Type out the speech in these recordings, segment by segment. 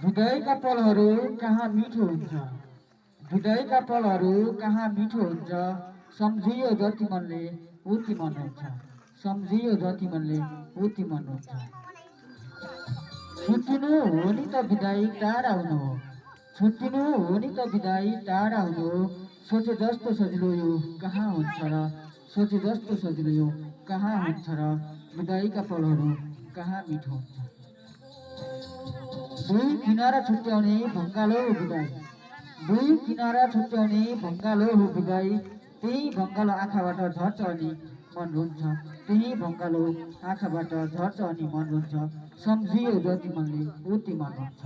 विदाईका पलहरू कहाँ मिठो हुन्छ, विदाईका पलहरू कहाँ मिठो हुन्छ। सम्झियो जति मनले उति मन हुन्छ, सम्झियो जति मनले उति मन हुन्छ। छुट्टिनु हो नि त विदाई टाढा हुनु हो, छुट्टिनु हो नि त विदाई टाढा हुनु हो। सोचे जस्तो सजिलो यो कहाँ हुन्छ र, सोचे जस्तो सजिलो यो कहाँ हुन्छ र। विदाईका पलहरू कहाँ मिठो हुन्छ। दुई किनारा छुट्याउने भङ्गालो हो विदाई, दुई किनारा छुट्याउने भङ्गालो हो विदाई। त्यही भङ्गालो आँखाबाट झर्छ अनि मन रुन्छ, त्यही भङ्गालो आँखाबाट झर्छ अनि मन रुन्छ। सम्झियो जति मनले उति मन हुन्छ।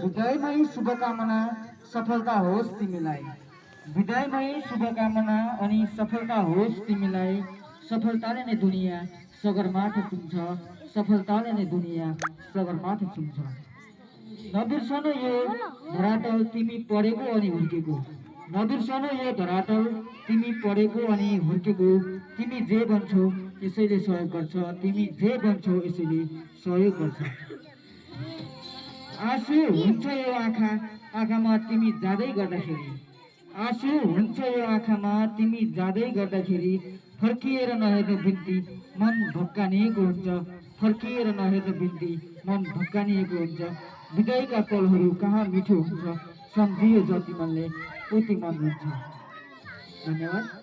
विदाईमै शुभकामना सफलता होस् तिमीलाई, विदाईमै शुभकामना अनि सफलता होस् तिमीलाई। सफलताले नै दुनियाँ सगरमाथा चुम्छ, सफलताले नै दुनियाँ सगरमाथा चुम्छ। नबिर्सनु यो धरातल तिमी पढेको अनि हुर्केको, नबिर्सनु यो धरातल तिमी पढेको अनि हुर्केको। तिमी जे बन्छौ यसैले सहयोग गर्छ, तिमी जे बन्छौ यसैले सहयोग गर्छ। आँसु हुन्छ यो आँखामा तिमी जाँदै गर्दाखेरि, आँसु हुन्छ यो आँखामा तिमी जाँदै गर्दाखेरि। फर्किएर नहेर्नु बिन्ती मन भक्कानिएको हुन्छ, फर्किएर नहेर्नु बिन्ती मन भक्कानिएको हुन्छ। विदाईका पलहरू कहाँ मिठो हुन्छ, सम्झियो जति मनले उति मन हुन्छ। धन्यवाद।